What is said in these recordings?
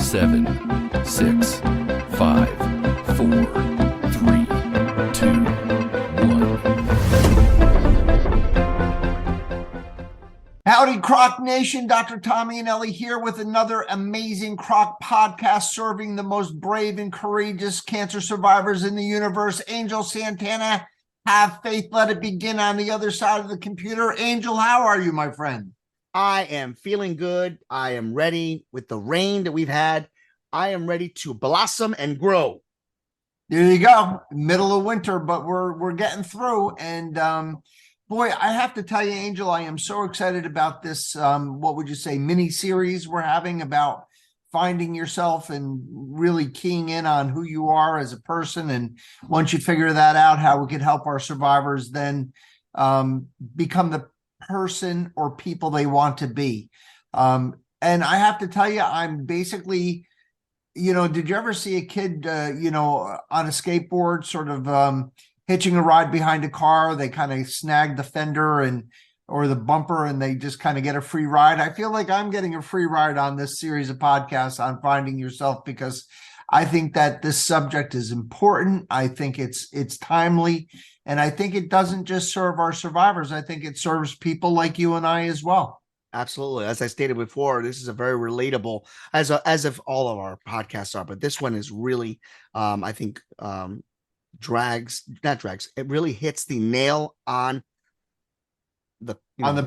7, 6, 5, 4, 3, 2, 1. Howdy, CROC Nation. Dr. Tommy and Ellie here with another amazing CROC podcast serving the most brave and courageous cancer survivors in the universe. Angel Santana, have faith, let it begin on the other side of the computer. Angel, how are you, my friend? I am feeling good. I am ready with the rain that we've had. I am ready to blossom and grow. There you go. Middle of winter, but we're getting through. And boy, I have to tell you, Angel, I am so excited about this. What would you say, mini series we're having about finding yourself and really keying in on who you are as a person. And once you figure that out, how we could help our survivors then become the person or people they want to be. And I have to tell you, I'm basically, did you ever see a kid, on a skateboard sort of hitching a ride behind a car? They kind of snag the fender or the bumper and they just kind of get a free ride. I feel like I'm getting a free ride on this series of podcasts on finding yourself, because I think that this subject is important. I think it's timely, and I think it doesn't just serve our survivors. I think it serves people like you and I as well. Absolutely. As I stated before, this is a very relatable, as if all of our podcasts are, but this one is really, I think, it really hits the nail on the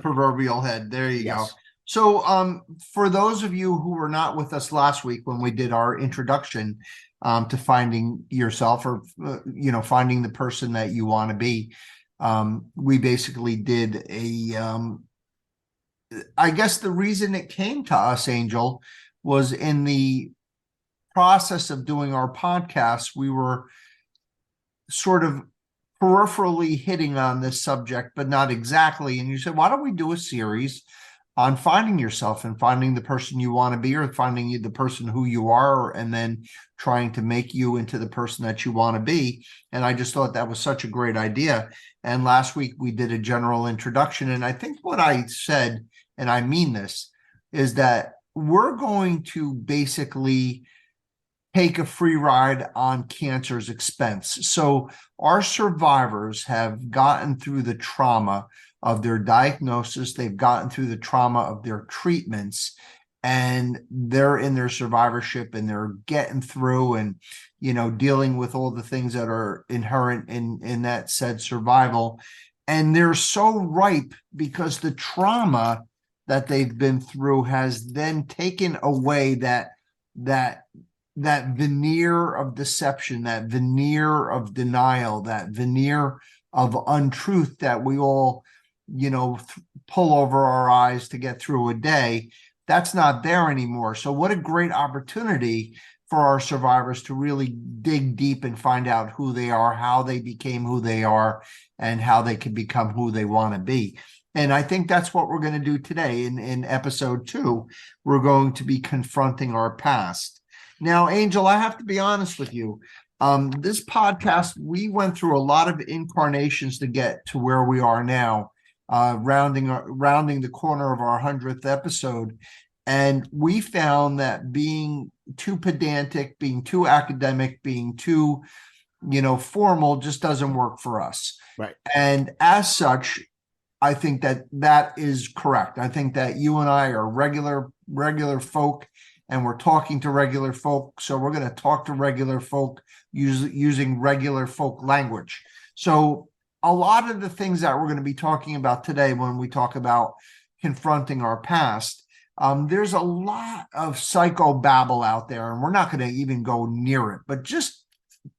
proverbial head. There you yes. go. So for those of you who were not with us last week when we did our introduction to finding yourself, or finding the person that you want to be, we basically did I guess the reason it came to us, Angel, was in the process of doing our podcast, we were sort of peripherally hitting on this subject, but not exactly. And you said, why don't we do a series on finding yourself and finding the person you want to be, or finding the person who you are, and then trying to make you into the person that you want to be. And I just thought that was such a great idea. And last week we did a general introduction. And I think what I said, and I mean this, is that we're going to basically take a free ride on cancer's expense. So our survivors have gotten through the trauma of their diagnosis, they've gotten through the trauma of their treatments, and they're in their survivorship, and they're getting through and, dealing with all the things that are inherent in that said survival. And they're so ripe because the trauma that they've been through has then taken away that veneer of deception, that veneer of denial, that veneer of untruth that we all, pull over our eyes to get through a day. That's not there anymore. So what a great opportunity for our survivors to really dig deep and find out who they are, how they became who they are, and how they can become who they want to be. And I think that's what we're going to do today. In episode 2, we're going to be confronting our past. Now, Angel, I have to be honest with you. This podcast, we went through a lot of incarnations to get to where we are now, rounding the corner of our 100th episode. And we found that being too pedantic, being too academic, being too, formal just doesn't work for us. Right. And as such, I think that is correct. I think that you and I are regular folk, and we're talking to regular folk. So we're going to talk to regular folk using regular folk language. So a lot of the things that we're going to be talking about today, when we talk about confronting our past, there's a lot of psychobabble out there, and we're not going to even go near it, but just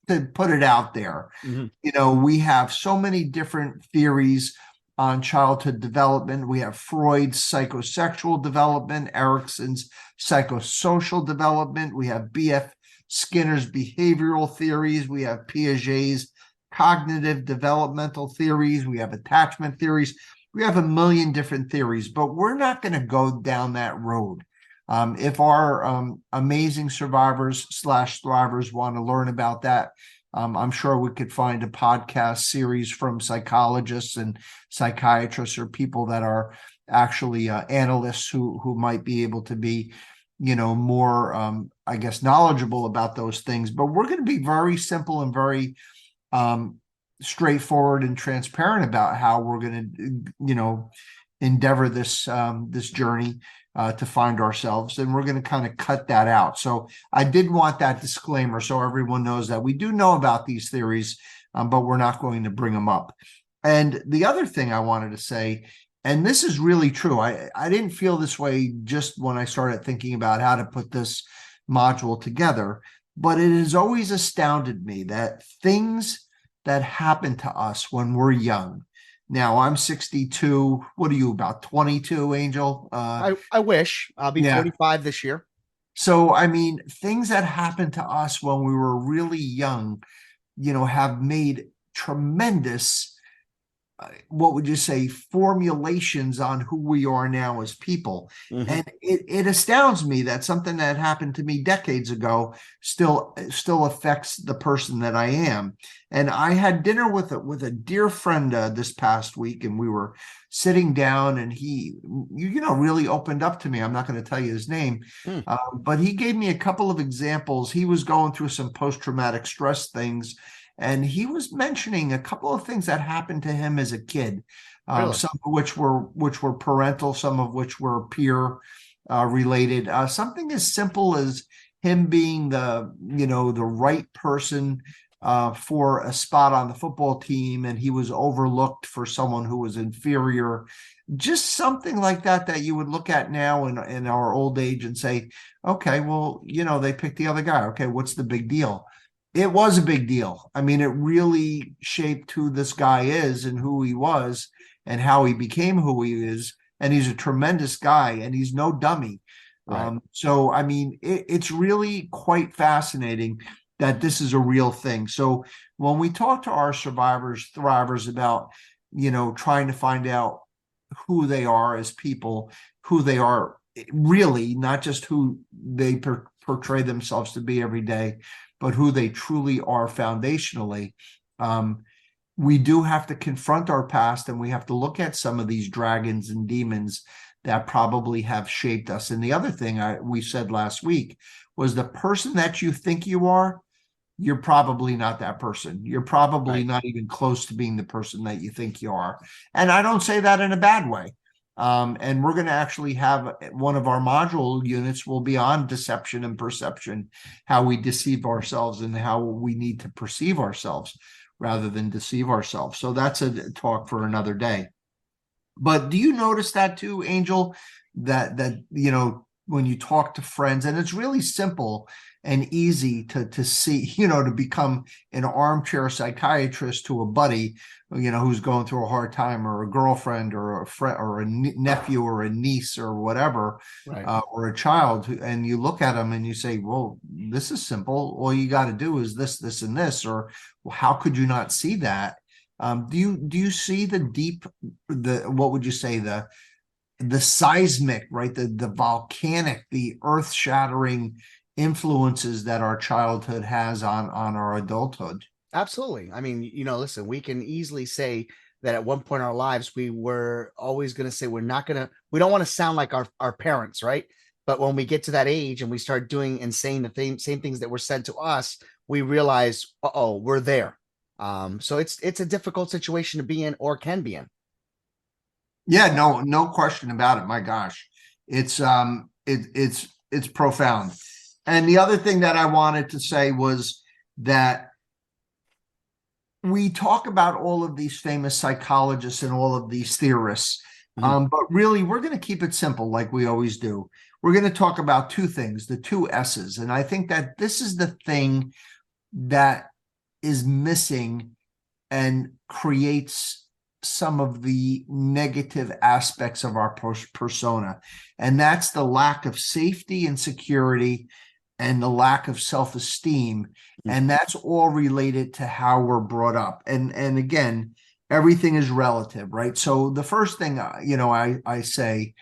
to put it out there, we have so many different theories on childhood development. We have Freud's psychosexual development, Erickson's psychosocial development. We have B.F. Skinner's behavioral theories. We have Piaget's cognitive developmental theories. We have attachment theories. We have a million different theories, but we're not going to go down that road. If our amazing survivors/thrivers want to learn about that, I'm sure we could find a podcast series from psychologists and psychiatrists, or people that are actually analysts who might be able to be more, I guess, knowledgeable about those things. But we're going to be very simple and very straightforward and transparent about how we're going to, endeavor this journey to find ourselves, and we're going to kind of cut that out. So I did want that disclaimer so everyone knows that we do know about these theories, but we're not going to bring them up. And the other thing I wanted to say, and this is really true, I didn't feel this way just when I started thinking about how to put this module together, but it has always astounded me that things that happen to us when we're young. Now I'm 62. What are you, about 22, Angel? I wish. I'll be 45 this year. So, I mean, things that happened to us when we were really young, have made tremendous, what would you say, formulations on who we are now as people. Mm-hmm. And it astounds me that something that happened to me decades ago still affects the person that I am. And I had dinner with a dear friend this past week, and we were sitting down, and he, really opened up to me. I'm not going to tell you his name, but he gave me a couple of examples. He was going through some post-traumatic stress things, and he was mentioning a couple of things that happened to him as a kid, Really? some of which were parental, some of which were peer related. Something as simple as him being the right person for a spot on the football team, and he was overlooked for someone who was inferior. Just something like that you would look at now in our old age and say, okay, well, they picked the other guy. Okay, what's the big deal? It was a big deal. I mean, it really shaped who this guy is and who he was and how he became who he is. And he's a tremendous guy, and he's no dummy. Right. So, I mean, it's really quite fascinating that this is a real thing. So when we talk to our survivors, thrivers about, trying to find out who they are as people, who they are really, not just who they portray themselves to be every day, but who they truly are foundationally. We do have to confront our past, and we have to look at some of these dragons and demons that probably have shaped us. And the other thing we said last week was the person that you think you are, you're probably not that person. You're probably not even close to being the person that you think you are. And I don't say that in a bad way. And we're going to actually have one of our module units will be on deception and perception, how we deceive ourselves and how we need to perceive ourselves rather than deceive ourselves. So that's a talk for another day. But do you notice that too, Angel, that when you talk to friends, and it's really simple and easy to see, to become an armchair psychiatrist to a buddy, who's going through a hard time, or a girlfriend or a friend or a nephew or a niece or whatever, or a child. And you look at them and you say, well, this is simple. All you got to do is this, this, and this, or well, how could you not see that? Do you see what would you say, the seismic, right? The volcanic, the earth shattering influences that our childhood has on our adulthood? Absolutely. I mean, listen, we can easily say that at one point in our lives, we were always going to say, we don't want to sound like our parents, right? But when we get to that age and we start doing and saying the same things that were said to us, we realize, we're there. So it's a difficult situation to be in, or can be in. Yeah, no question about it. My gosh, it's profound. And the other thing that I wanted to say was that we talk about all of these famous psychologists and all of these theorists, but really we're going to keep it simple like we always do. We're going to talk about two things, the two S's. And I think that this is the thing that is missing and creates some of the negative aspects of our persona. And that's the lack of safety and security and the lack of self-esteem. And that's all related to how we're brought up. And again, everything is relative, right? So the first thing, I say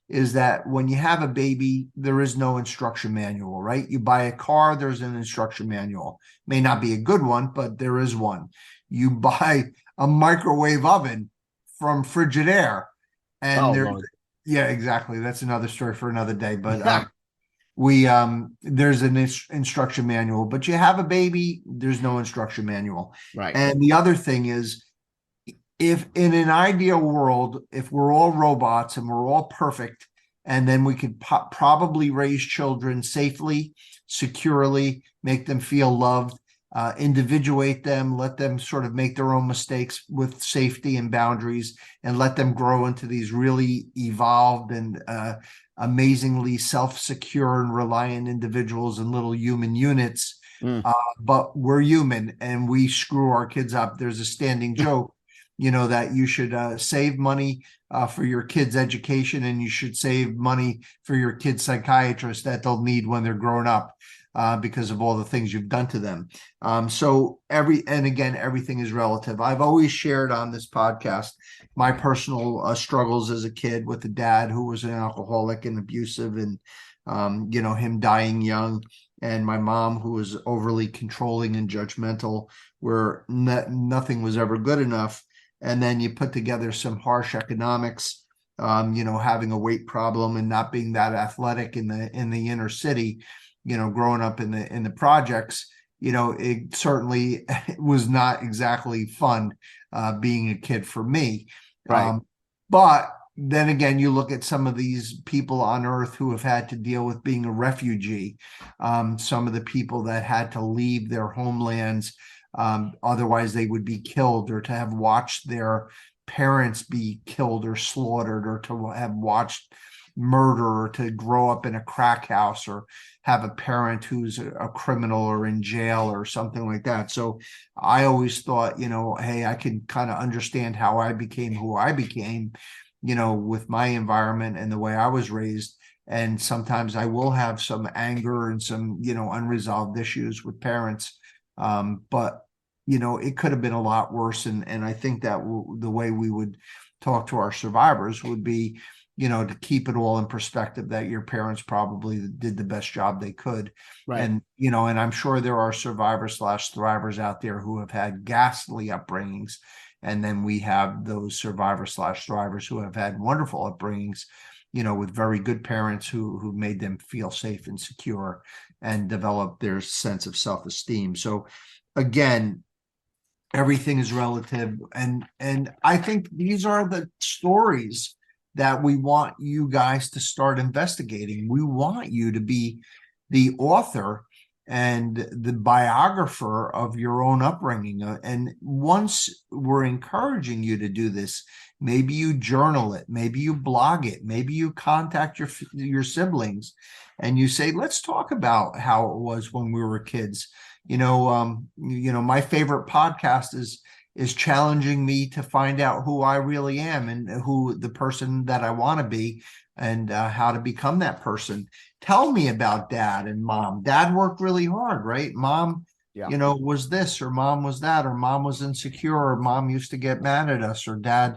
is that when you have a baby, there is no instruction manual, right? You buy a car, there's an instruction manual. May not be a good one, but there is one. You buy a microwave oven from Frigidaire, and yeah, exactly. That's another story for another day. But we there's an instruction manual, but you have a baby, there's no instruction manual. Right. And the other thing is, if in an ideal world, if we're all robots and we're all perfect, and then we could probably raise children safely, securely, make them feel loved, individuate them, let them sort of make their own mistakes with safety and boundaries, and let them grow into these really evolved and amazingly self-secure and reliant individuals and little human units. But we're human and we screw our kids up. There's a standing joke, that you should save money for your kids' education, and you should save money for your kids' psychiatrist that they'll need when they're grown up, because of all the things you've done to them. So everything is relative. I've always shared on this podcast my personal struggles as a kid with a dad who was an alcoholic and abusive, and him dying young, and my mom who was overly controlling and judgmental, where nothing was ever good enough. And then you put together some harsh economics, having a weight problem and not being that athletic in the inner city, growing up in the projects. It certainly was not exactly fun being a kid for me. Right. But then again, you look at some of these people on earth who have had to deal with being a refugee, some of the people that had to leave their homelands, otherwise they would be killed, or to have watched their parents be killed or slaughtered, or to have watched murder, or to grow up in a crack house, or have a parent who's a criminal or in jail or something like that. So I always thought, hey, I can kind of understand how I became who I became, with my environment and the way I was raised. And sometimes I will have some anger and some, unresolved issues with parents. But it could have been a lot worse. And I think that the way we would talk to our survivors would be, to keep it all in perspective, that your parents probably did the best job they could. Right. And, and I'm sure there are survivors/thrivers out there who have had ghastly upbringings. And then we have those survivors/thrivers who have had wonderful upbringings, with very good parents who made them feel safe and secure and develop their sense of self-esteem. So again, everything is relative. And I think these are the stories that we want you guys to start investigating. We want you to be the author and the biographer of your own upbringing. And once we're encouraging you to do this, maybe you journal it, maybe you blog it, maybe you contact your siblings and you say, let's talk about how it was when we were kids. My favorite podcast is challenging me to find out who I really am and who the person that I want to be, and how to become that person. Tell me about dad and mom. Dad worked really hard, right? Mom, was this, or mom was that, or mom was insecure, or mom used to get mad at us, or dad,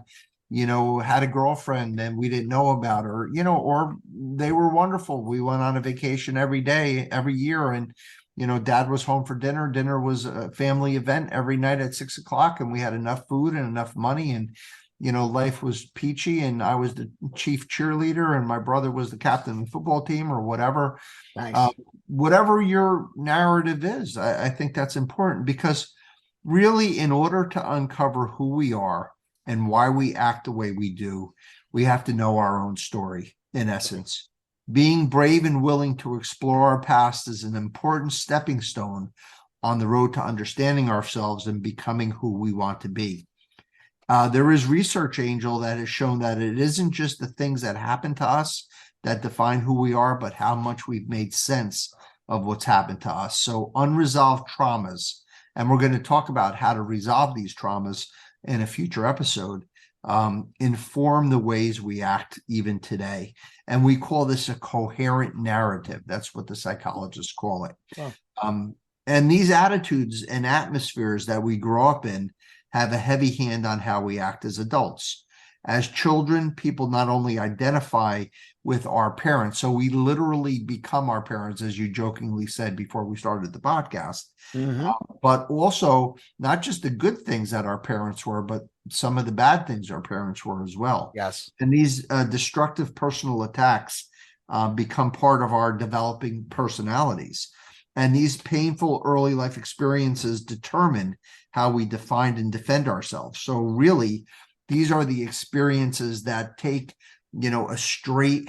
had a girlfriend and we didn't know about her, or they were wonderful. We went on a vacation every day, every year, and dad was home for dinner. Dinner was a family event every night at 6 o'clock, and we had enough food and enough money, and life was peachy, and I was the chief cheerleader and my brother was the captain of the football team, or whatever. Nice. Whatever your narrative is, I think that's important, because really, in order to uncover who we are and why we act the way we do, we have to know our own story, in essence. Being brave and willing to explore our past is an important stepping stone on the road to understanding ourselves and becoming who we want to be. There is research, Angel, that has shown that it isn't just the things that happen to us that define who we are, but how much we've made sense of what's happened to us. So unresolved traumas, and we're going to talk about how to resolve these traumas in a future episode, inform the ways we act even today. And we call this a coherent narrative. That's what the psychologists call it. Wow. And these attitudes and atmospheres that we grow up in have a heavy hand on how we act as adults. As children, people not only identify with our parents, so we literally become our parents, as you jokingly said before we started the podcast, but also not just the good things that our parents were, but some of the bad things our parents were as well. Yes. And these destructive personal attacks become part of our developing personalities. And these painful early life experiences determine how we define and defend ourselves. So really, these are the experiences that take, a straight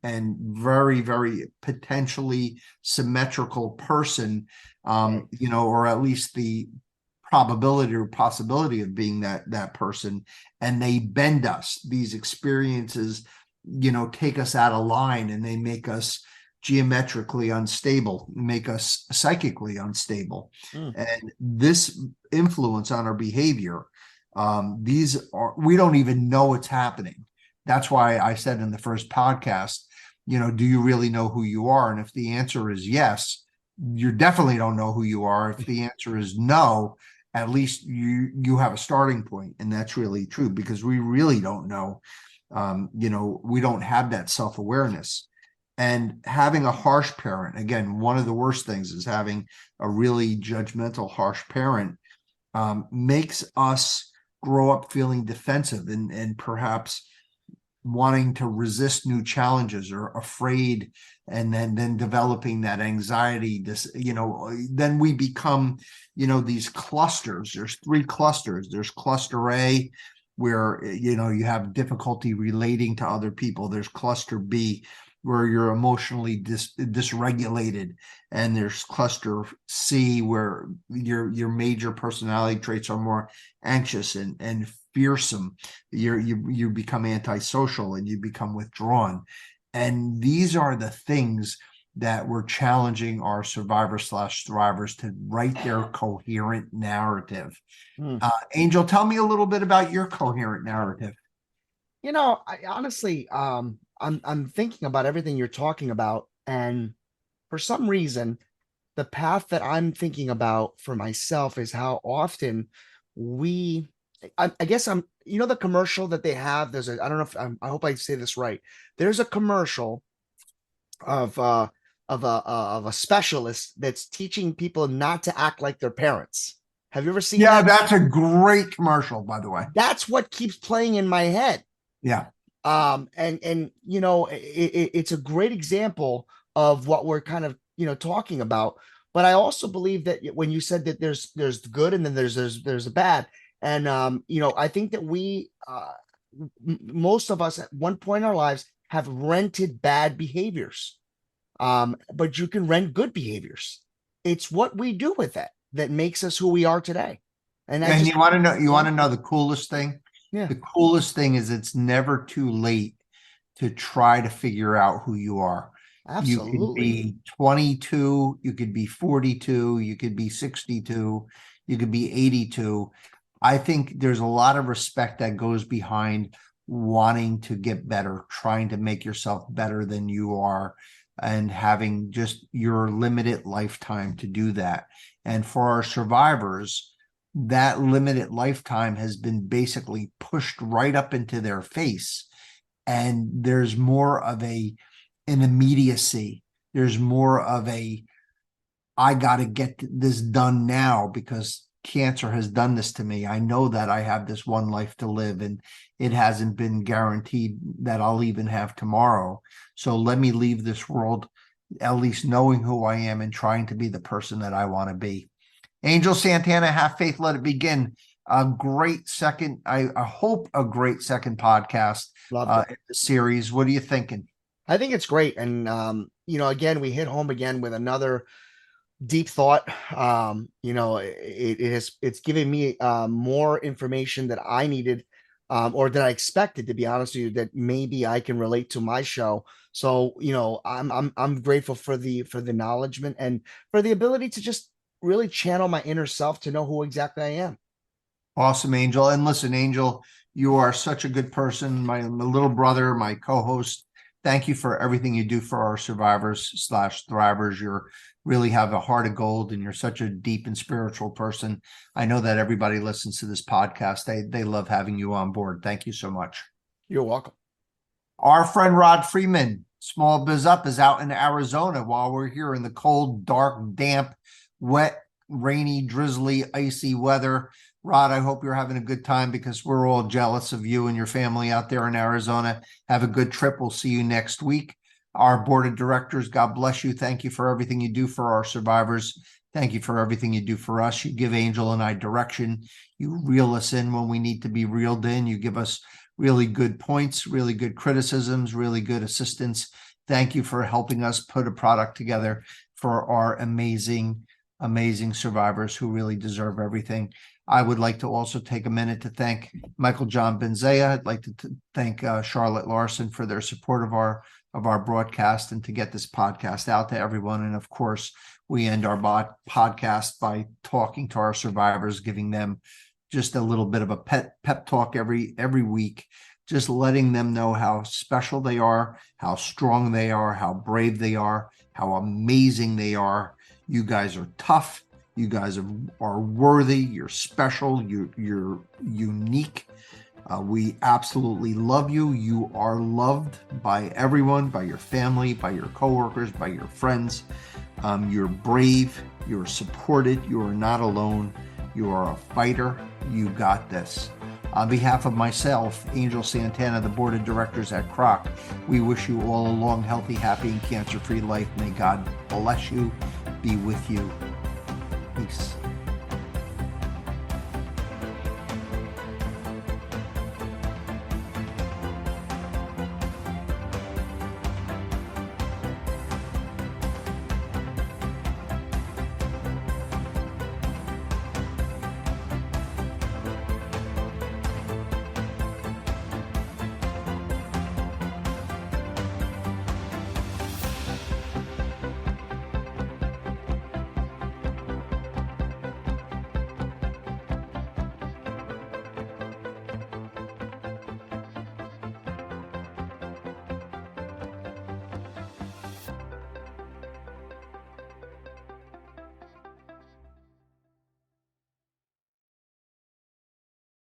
and very, very potentially symmetrical person, or at least the probability or possibility of being that person, and they bend us. These experiences, take us out of line, and they make us geometrically unstable, make us psychically unstable. And this influence on our behavior, we don't even know it's happening. That's why I said in the first podcast, do you really know who you are? And if the answer is yes, you definitely don't know who you are. If the answer is no, at least you have a starting point. And that's really true, because we really don't know. We don't have that self-awareness. And having a harsh parent, again, one of the worst things is having a really judgmental, harsh parent, makes us grow up feeling defensive and perhaps wanting to resist new challenges, or afraid, and then developing that anxiety. Then we become, these clusters. There's 3 clusters. There's cluster A, where, you have difficulty relating to other people. There's cluster B, where you're emotionally dysregulated, and there's cluster C, where your major personality traits are more anxious and fearsome. You become antisocial, and you become withdrawn. And these are the things that we're challenging our survivors/thrivers to write their coherent narrative. Angel, tell me a little bit about your coherent narrative. I honestly, I'm thinking about everything you're talking about, and for some reason, the path that I'm thinking about for myself is how often I guess the commercial that they have. I don't know if I hope I say this right. There's a commercial of a specialist that's teaching people not to act like their parents. Have you ever seen that? Yeah, that's a great commercial, by the way. That's what keeps playing in my head. Yeah. It's a great example of what we're kind of, talking about. But I also believe that when you said that there's the good, and then there's the bad. And, I think that most of us at one point in our lives have rented bad behaviors. But you can rent good behaviors. It's what we do with it that makes us who we are today. And you want to know the coolest thing? Yeah. The coolest thing is it's never too late to try to figure out who you are. Absolutely. You could be 22, you could be 42, you could be 62, you could be 82. I think there's a lot of respect that goes behind wanting to get better, trying to make yourself better than you are, and having just your limited lifetime to do that. And for our survivors, that limited lifetime has been basically pushed right up into their face. And there's more of an immediacy. There's more of I got to get this done now, because cancer has done this to me. I know that I have this one life to live, and it hasn't been guaranteed that I'll even have tomorrow. So let me leave this world at least knowing who I am and trying to be the person that I want to be. Angel Santana, have faith, let it begin. A great second, I hope a great second podcast in the series. What are you thinking? I think it's great. And, again, we hit home again with another deep thought. It's giving me more information that I needed, or that I expected, to be honest with you, that maybe I can relate to my show. So, I'm grateful for the acknowledgement, and for the ability to just really channel my inner self to know who exactly I am. Awesome, Angel. And listen, Angel, you are such a good person. My little brother, my co-host. Thank you for everything you do for our survivors/thrivers. You really have a heart of gold, and you're such a deep and spiritual person. I know that everybody listens to this podcast. They love having you on board. Thank you so much. You're welcome. Our friend Rod Freeman, Small Biz Up, is out in Arizona while we're here in the cold, dark, damp, wet, rainy, drizzly, icy weather. Rod, I hope you're having a good time, because we're all jealous of you and your family out there in Arizona. Have a good trip. We'll see you next week. Our board of directors, God bless you. Thank you for everything you do for our survivors. Thank you for everything you do for us. You give Angel and I direction. You reel us in when we need to be reeled in. You give us really good points, really good criticisms, really good assistance. Thank you for helping us put a product together for our amazing, amazing survivors who really deserve everything. I would like to also take a minute to thank Michael John Benzea. I'd like to thank Charlotte Larson for their support of our broadcast and to get this podcast out to everyone. And of course, we end our podcast by talking to our survivors, giving them just a little bit of a pep talk every week, just letting them know how special they are, how strong they are, how brave they are, how amazing they are. You guys are tough. You guys are worthy. You're special. You're unique. We absolutely love you. You are loved by everyone, by your family, by your coworkers, by your friends. You're brave. You're supported. You are not alone. You are a fighter. You got this. On behalf of myself, Angel Santana, the board of directors at CROC, we wish you all a long, healthy, happy, and cancer-free life. May God bless you, be with you. Peace.